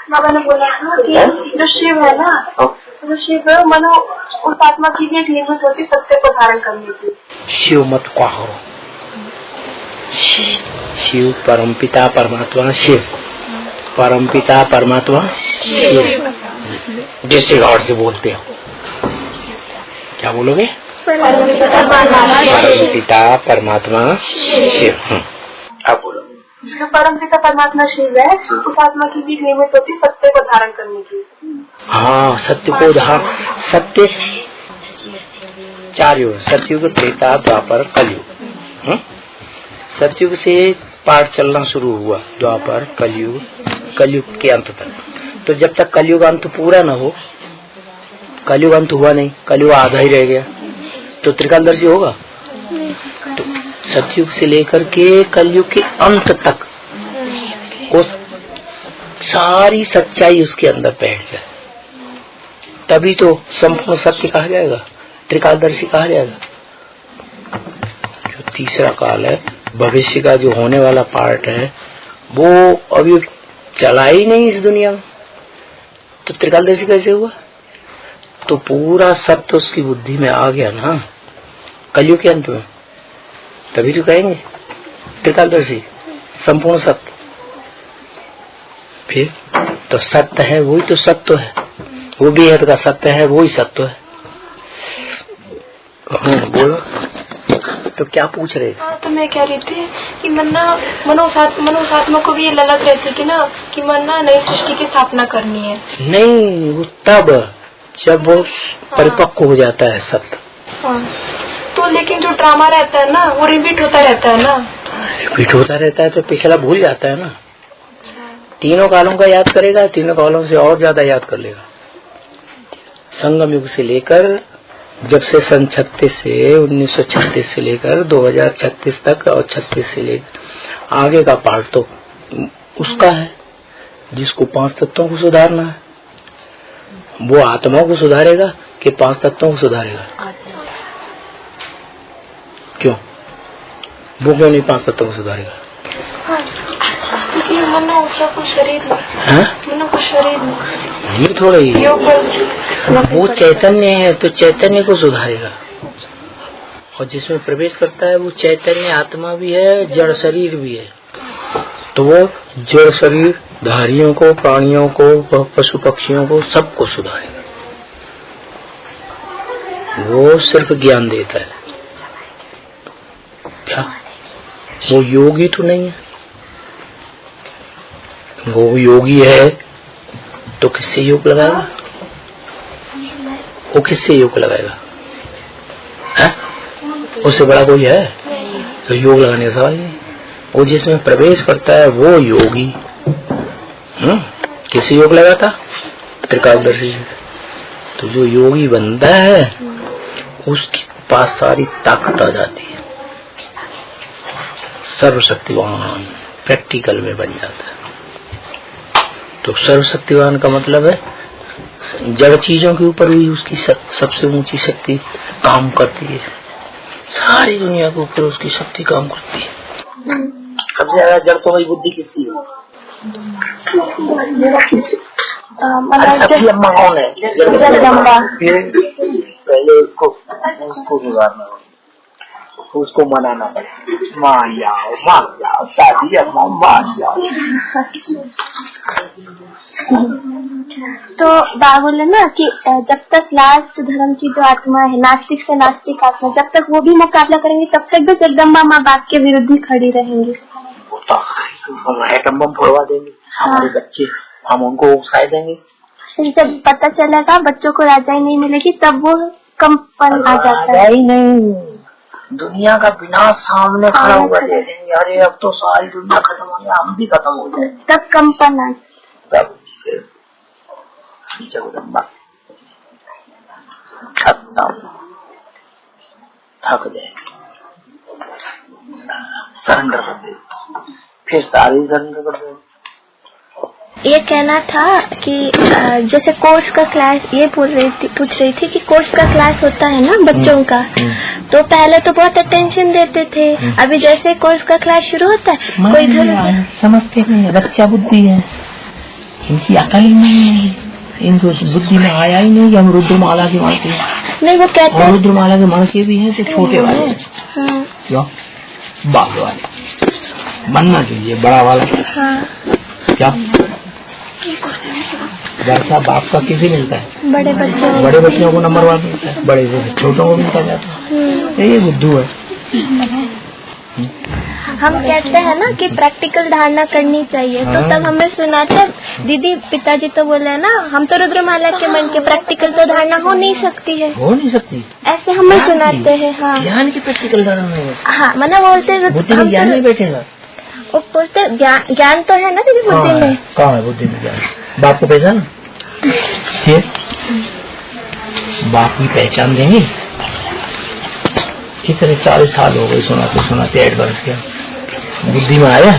बाबा ने बोला था कि जो शिव है ना, जो शिव है मनो उस आत्मा की भी एक लिमिट होती सत्य को धारण करने की। शिव मत कहो, शिव परमपिता परमात्मा शिव, परमपिता परमात्मा शिव, जैसे गॉड से बोलते हो। क्या बोलोगे? परमपिता परमात्मा शिव। अब बोलो। जो परमपिता परमात्मा शिव है, उस आत्मा की भी लिमिट होती सत्य को धारण करने की। हाँ, सत्य को सत्य 4 युग, सतयुग, त्रेता, द्वापर, कलयुग। सतयुग से पाठ चलना शुरू हुआ, द्वापर, कलयुग, कलयुग के अंत तक। तो जब तक कलयुग अंत पूरा न हो, कलयुग अंत हुआ नहीं, कलयुग आधा ही रह गया, तो त्रिकालदर्शी होगा? तो सतयुग से लेकर के कलयुग के अंत तक वो सारी सच्चाई उसके अंदर बैठ जाए, तभी तो संपूर्ण सत्य कहा जाएगा, त्रिकालदर्शी कहा जाएगा। जो तीसरा काल है, भविष्य का जो होने वाला पार्ट है, वो अभी चला ही नहीं इस दुनिया में, तो त्रिकालदर्शी कैसे हुआ? तो पूरा सत्य उसकी बुद्धि में आ गया ना कलयुग के अंत में, तभी तो कहेंगे त्रिकालदर्शी, संपूर्ण सत्य। फिर तो सत्य है वही तो सत्य है, वो बेहद का सत्य है वही सत्य है। बोलो तो क्या पूछ रहे? तो मैं कह रही थी कि मनोसात्मा को भी ये ललक रहती कि ना कि मन्ना नई सृष्टि की स्थापना करनी है। नहीं, वो तब जब वो परिपक्व हो जाता है सत्य। तो लेकिन जो ड्रामा रहता है ना, वो रिपीट होता रहता है ना। रिपीट होता रहता है तो पिछला भूल जाता है ना। तीनों कालों का याद करेगा, तीनों कालों से और ज्यादा याद कर लेगा। संगम युग से लेकर जब से सन 36 से 1936 से लेकर 2036 तक और 36 से लेकर आगे का पार्ट तो उसका है, जिसको 5 तत्वों को सुधारना है। वो आत्मा को सुधारेगा कि 5 तत्वों को सुधारेगा? क्यों? वो क्यों नहीं 5 तत्वों को सुधारेगा? मनो उसका कुछ शरीर मनो कुछ शरीर ये थोड़ा ही वो चैतन्य है, तो चैतन्य को सुधारेगा। और जिसमें प्रवेश करता है वो चैतन्य आत्मा भी है, जड़ शरीर भी है, तो वो जड़ शरीर धारियों को, प्राणियों को, पशु पक्षियों को, सबको सुधारेगा। वो सिर्फ ज्ञान देता है। क्या वो योगी तो नहीं है? वो योगी है तो किससे योग लगाएगा? वो किससे योग लगाएगा? है? उससे बड़ा कोई है तो योग लगाने का सवाल नहीं। वो जिसमें प्रवेश करता है वो योगी। किससे योग लगाता? त्रिकालदर्शी। तो जो योगी बनता है उसके पास सारी ताकत आ जाती है, सर्वशक्तिवान प्रैक्टिकल में बन जाता है। तो सर्वशक्तिवान का मतलब है जड़ चीजों के ऊपर भी उसकी सबसे ऊंची शक्ति काम करती है, सारी दुनिया के ऊपर उसकी शक्ति काम करती है। सबसे ज्यादा जड़ तो वही बुद्धि किसकी है? सबकी अम्मा कौन है? पहले उसको सुधारना, उसको मनाना पड़ेगा, मान जाओ शादी अम्मा मान जाओ। तो बाबा बोले ना कि जब तक लास्ट धर्म की जो आत्मा है, नास्तिक से नास्तिक आत्मा, जब तक वो भी मुकाबला करेंगे तब तक भी जगदम्बा माँ बाप के विरुद्ध ही खड़ी रहेंगी। एटम बम फोड़वा देंगे हमारे बच्चे, हम उनको उकसाए देंगे। जब पता चलेगा बच्चों को राजाई नहीं मिलेगी तब वो कंपन आ जाता है। नहीं, दुनिया का विनाश सामने खड़ा हुआ दे देंगे। अरे अब तो सारी दुनिया खत्म हो गई, हम भी खत्म हो जाए, तब कंपन आ, तब जगदम्बा खत्म, थक जाएगी, सरेंडर कर दे, फिर सारी सरेंडर कर दे। ये कहना था कि जैसे कोर्स का क्लास, ये पूछ रही थी कि कोर्स का क्लास होता है ना बच्चों का, तो पहले तो बहुत अटेंशन देते थे, अभी जैसे कोर्स का क्लास शुरू होता है कोई समझते नहीं है, बच्चा बुद्धि है, इनकी अकल ही नहीं है, इनको बुद्धि में आया ही नहीं कि हम रुद्रमाला के मानते हैं। नहीं वो कहते हैं रुद्रमाला के मन के भी हैं तो छोटे वाले क्यों बाप वाले बनना चाहिए, बड़ा वाला क्या वैसा बाप का किसी मिलता है, बड़े बच्चों को नंबर 1 मिलता है, बड़े छोटों को मिलता जाता है। ये बुद्धू है। हम कहते हैं ना कि प्रैक्टिकल धारणा करनी चाहिए, तो तब हमें सुनाते दीदी पिताजी तो बोले ना हम तो रुद्रमाला के मन के प्रैक्टिकल तो धारणा हो नहीं सकती है, हो नहीं सकती, ऐसे हमें सुनाते हैं। हाँ ज्ञान की प्रैक्टिकल धारणा नहीं होती। हाँ मतलब बोलते बुद्धि में ज्ञान नहीं बैठेगा, वो बोलते ज्ञान तो है ना दीदी बुद्धि में। कहाँ है बुद्धि में ज्ञान? बाप को पहचान, बाप की पहचान देंगे। इतने 40 साल हो गए सुनाते एडवांस किया, बुद्धि में आया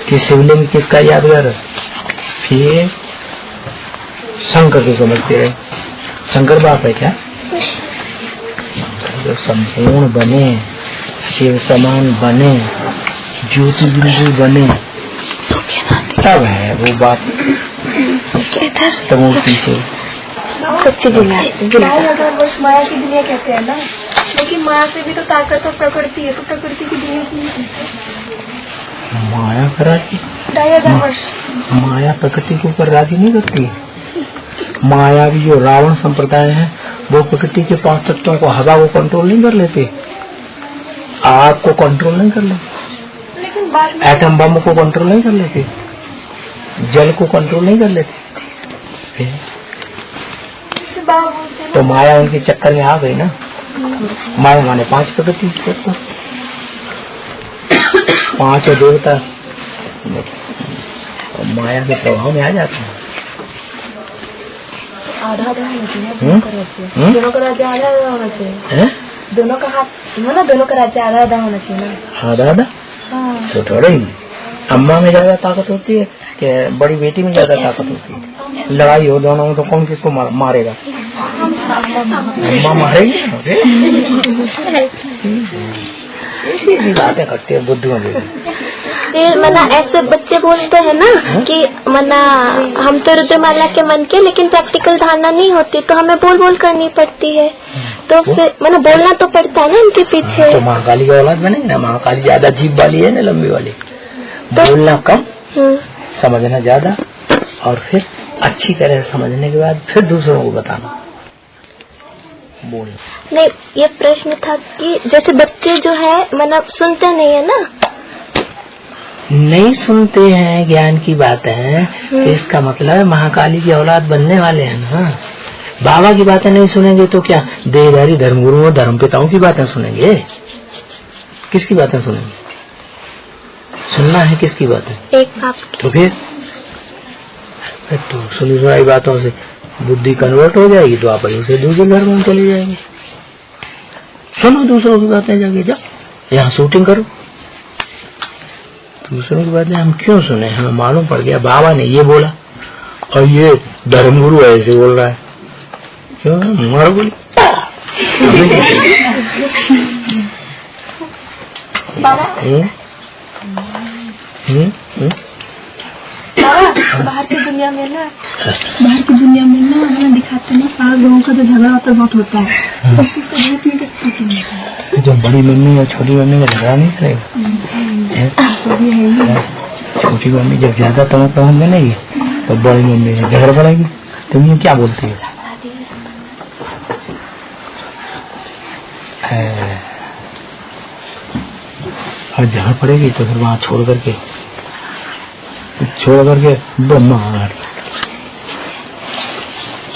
कि शिवलिंग किसका यादगार, फिर शंकर को समझते रहे। शंकर बाप है क्या? जो संपूर्ण बने, शिव समान बने, ज्योति बिंदु बने, तब है वो बात। तमूर्ति से सच्ची दुनिया, माया की दुनिया कहते हैं ना, लेकिन माया से भी तो ताकत और प्रकृति है, तो प्रकृति की दुनिया की माया कराती, माया प्रकृति के ऊपर राजी नहीं करती। माया भी जो रावण संप्रदाय है वो प्रकृति के 5 तत्वों को, हवा को कंट्रोल नहीं कर लेते, आग को कंट्रोल नहीं कर लेते, एटम बम को कंट्रोल नहीं कर लेते, जल को कंट्रोल नहीं कर लेते। तो माया उनके चक्कर में आ गई ना। माया माने 5 प्रकृति, 5 देवता माया के प्रभाव में आ जाते हैं। दोनों का राज्य आधा होना चाहिए, दोनों का हाथ ना, दोनों का राज्य आधा होना चाहिए ना। आधा तो थोड़े ही अम्मा में ज्यादा ताकत होती है कि बड़ी बेटी में ज्यादा ताकत होती है? लड़ाई हो दोनों में तो कौन किसको मारेगा? अम्मा मारेगी। ऐसी बातें करते हैं बुद्धू में। फिर मना ऐसे बच्चे बोलते हैं ना कि मना हम तो रुद्रमाला के मन के, लेकिन प्रैक्टिकल धारणा नहीं होती, तो हमें बोल करनी पड़ती है। तो फिर मना बोलना तो पड़ता है ना उनके पीछे। तो महाकाली की औलाद बनेगी ना, महाकाली ज्यादा जीभ वाली है ना, लंबी वाली, तो बोलना कम, समझना ज्यादा, और फिर अच्छी तरह समझने के बाद फिर दूसरों को बताना। बोल नहीं, ये प्रश्न था कि जैसे बच्चे जो है मतलब सुनते नहीं है ना, नहीं सुनते हैं, ज्ञान की बात है, इसका मतलब महाकाली की औलाद बनने वाले हैं ना। बाबा की बातें नहीं सुनेंगे तो क्या देहधारी धर्मगुरुओं धर्मपिताओं की बातें सुनेंगे? किसकी बातें सुनेंगे? सुनना है किसकी बातें? एक आपकी। तो फिर तो सुनी सुनाई बातों से बुद्धि कन्वर्ट हो जाएगी, तो आप उसे दूसरे धर्म में चले जाएंगे। सुनो दूसरों की बातें, जाके जाओ, यहाँ शूटिंग करो। दूसरों की बातें हम क्यों सुने? हमें मालूम पड़ गया बाबा ने ये बोला और ये धर्मगुरु ऐसे बोल रहा है, क्यों मारो बोली। बाहर की दुनिया में ना हमें दिखाते हैं सारे लोगों का जो झगड़ा होता है बहुत होता है, तो उसको बहुत नहीं करता। जो बड़ी मम्मी और छोटी मम्मी का झगड़ा नहीं करेगा, छोटी मम्मी जब ज्यादा तमक में नहीं तो बड़ी मम्मी से झगड़ा पड़ेगी। तुम ये क्या बोलती हो? और जहाँ पड़ेगी तो फिर वहाँ छोड़ करके ब्रह्मांड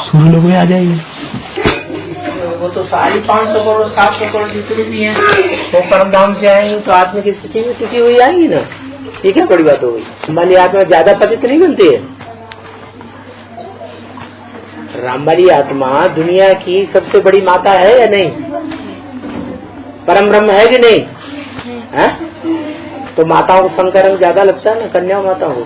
सूर्य लोग में आ जाएगी। वो तो 550 करोड़ 700 करोड़ जितने भी हैं वो परम धाम से आएंगे, तो आत्मा की स्थिति में टिकी हुई आएगी ना। ये क्या बड़ी बात हो गई? हमारी आत्मा ज्यादा पतित नहीं बनती है। रामबाड़ी आत्मा दुनिया की सबसे बड़ी माता है या नहीं? परम ब्रह्म है कि नहीं है? तो माताओं को संग का रंग ज्यादा लगता है ना कन्या माताओं को।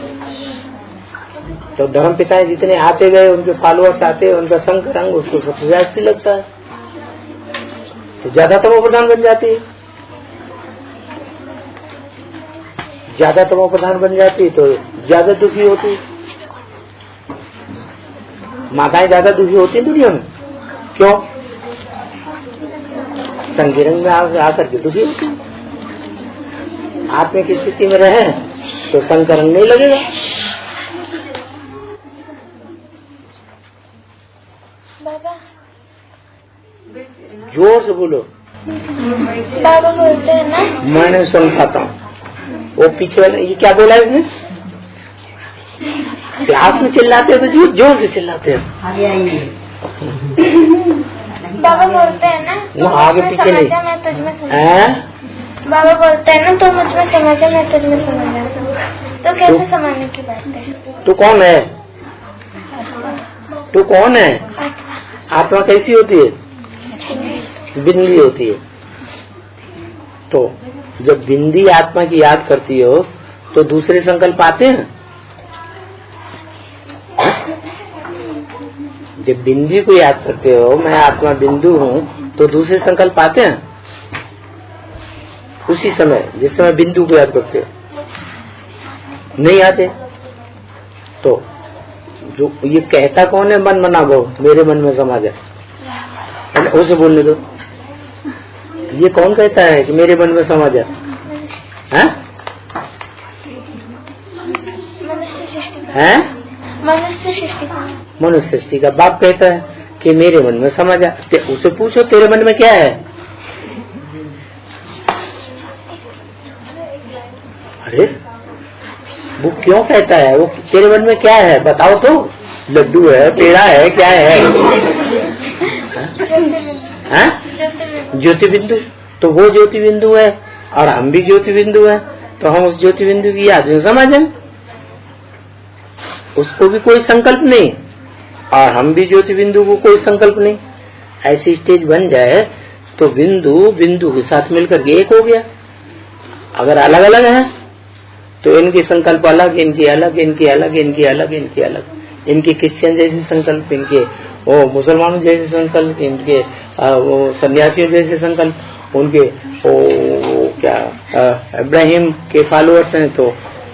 तो धर्म पिता जितने आते गए उनके फॉलोअर्स आते, उनका संग का रंग उसको सबसे जास्ती लगता है, तो ज्यादा तमो प्रधान बन जाती है। ज्यादा तमो प्रधान बन जाती है तो ज्यादा दुखी होती है। माताएं ज्यादा दुखी होती है दुनिया में, क्यों? संकीर्ण में आकर के दुखी होती है। आत्मा की स्थिति में रहे तो संकरण नहीं लगेगा। बाबा जोर से बोलो। बाबा बोलते हैं ना, मैं नहीं सुन पाता हूँ। वो पीछे वाले ये क्या बोला इसने? क्लास में चिल्लाते हैं तो जोर से चिल्लाते हैं। बाबा बोलते हैं ना, आगे पीछे नहीं। मैं तुझमें समझ। बाबा बोलते हैं ना, तो मुझमें समझा, मैं तुझमें समझ। तो कैसे समझने की बात है? तू कौन है? तू कौन है? आत्मा कैसी होती है? बिंदी होती है। तो जब बिंदी आत्मा की याद करती हो तो दूसरे संकल्प आते हैं। जब बिंदी को याद करते हो, मैं आत्मा बिंदु हूँ, तो दूसरे संकल्प आते हैं उसी समय जिस समय बिंदु को याद करते हो, नहीं आते। तो जो ये कहता कौन है? मन मना भाव, मेरे मन में समा जाए, उसे बोलने दो। ये कौन कहता है कि मेरे मन में समा जाए? मनुष्य सृष्टि का बाप कहता है कि मेरे मन में समा जा। उसे पूछो तेरे मन में क्या है? अरे वो क्यों कहता है? वो तेरे मन में क्या है बताओ तो। लड्डू है, पेड़ा है, क्या है? ज्योति बिंदु। तो वो ज्योति बिंदु है और हम भी ज्योति बिंदु है, तो हम उस ज्योति बिंदु की याद में समा जाए। उसको भी कोई संकल्प नहीं और हम भी ज्योति बिंदु को कोई संकल्प नहीं। ऐसी स्टेज बन जाए तो बिंदु बिंदु के साथ मिलकर के एक हो गया। अगर अलग अलग है तो इनकी संकल्प अलग, इनकी अलग, इनकी अलग, इनकी अलग, इनकी अलग। इनके क्रिश्चियन जैसे संकल्प, इनके वो मुसलमानों जैसे संकल्प, इनके वो सन्यासियों जैसे संकल्प, उनके वो क्या इब्राहिम के फॉलोअर्स हैं तो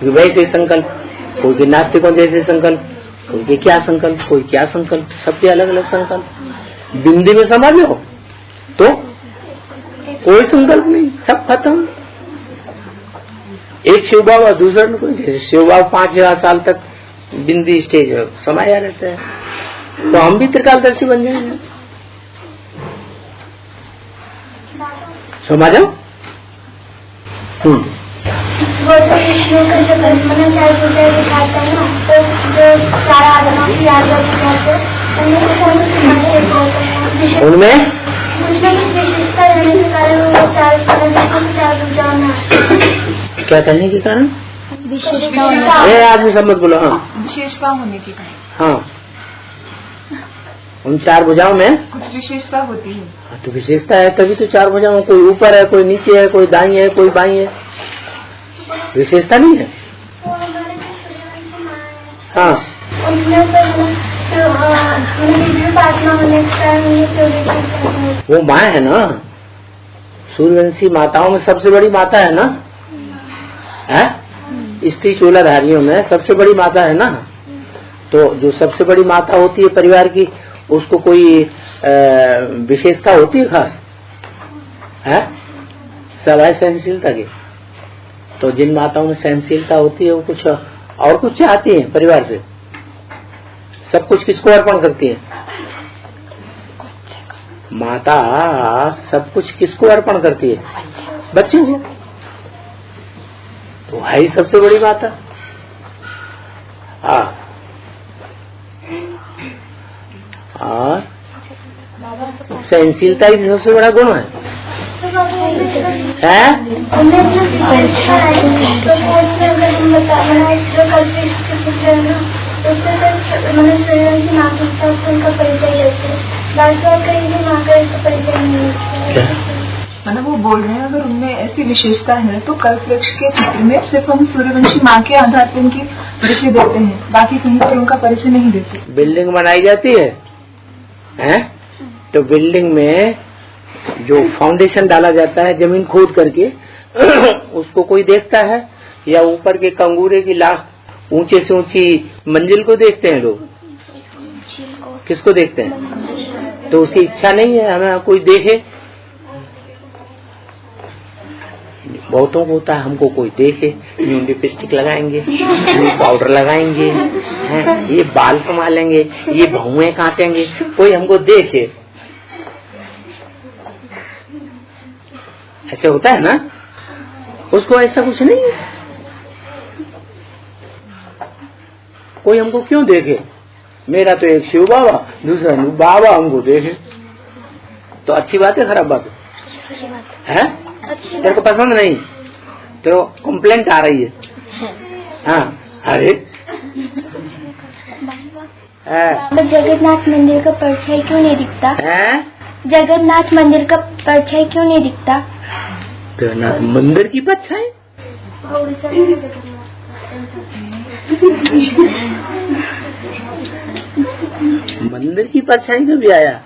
वैसे संकल्प, कोई के नास्तिकों जैसे संकल्प, कोई के क्या संकल्प, कोई क्या संकल्प, सबके अलग अलग संकल्प। बिंदी में समझ लो तो कोई संकल्प नहीं, सब खत्म। एक शिव बाबा, दूसरा में कोई। जैसे शिव बाबा 5000 साल तक बिंदी स्टेज में समाया रहता है, तो हम भी त्रिकालदर्शी बन जाएंगे। समझ जाओ। वो तो विष्णु का जो कल्पना चाहे पूजा दिखाता है ना, तो जो चार आत्मा की याद उनमें कुछ न कुछ विशेषता रहने के कारण वो चार पूजा क्या करने के कारण विशेषता आदमी सब मत बोलो। हाँ, विशेषता होने के कारण। हाँ, उन चार भुजाओं में कुछ विशेषता होती है। हाँ, तो विशेषता है तभी तो चार भुजाओं, कोई ऊपर है, कोई नीचे है, कोई दाईं है, कोई बाईं है। विशेषता नहीं है। हाँ, वो माँ है ना, सूर्यवंशी माताओं में सबसे बड़ी माता है ना, है स्त्री चूलाधारियों में सबसे बड़ी माता है ना। तो जो सबसे बड़ी माता होती है परिवार की, उसको कोई विशेषता होती है खास? है सवाई सहनशीलता की। तो जिन माताओं में सहनशीलता होती है वो कुछ और कुछ चाहती है परिवार से। सब कुछ किसको अर्पण करती है? माता सब कुछ किसको अर्पण करती है? बच्चों को। तो है ही सबसे बड़ी माता। हाँ, और सहनशीलता ही सबसे बड़ा गुण है। मतलब वो बोल रहे हैं अगर उनमें ऐसी विशेषता है तो कल्पवृक्ष के चित्र में सिर्फ हम सूर्यवंशी माँ के आधार पर उनकी परिचय देते हैं, बाकी कहीं पर उनका परिचय नहीं देते। बिल्डिंग बनाई जाती है तो बिल्डिंग में जो फाउंडेशन डाला जाता है जमीन खोद करके उसको कोई देखता है या ऊपर के कंगूरे की लास्ट ऊंचे से ऊंची मंजिल को देखते हैं लोग? किसको देखते हैं? तो उसकी इच्छा नहीं है हमें कोई देखे। बहुतों को होता है हमको कोई देखे, न्यू लिपस्टिक लगाएंगे, न्यू पाउडर लगाएंगे, ये बाल संभालेंगे, ये भौएं काटेंगे, कोई हमको देखे। ऐसे होता है ना? उसको ऐसा कुछ नहीं है। कोई हमको क्यों देखे? मेरा तो एक शिव बाबा, दूसरा बाबा हमको देखे तो अच्छी बात है खराब बात है? तेरे को पसंद नहीं तो कंप्लेंट आ रही है। हाँ, अरे जगन्नाथ मंदिर का परछाई क्यों नहीं दिखता? जगन्नाथ मंदिर का परछाई क्यों नहीं दिखता? जगन्नाथ मंदिर की परछाई? मंदिर की परछाई में भी आया?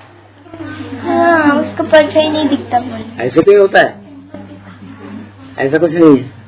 हाँ, उसका परछाई नहीं दिखता। ऐसे क्यों होता है? ऐसा कुछ नहीं है।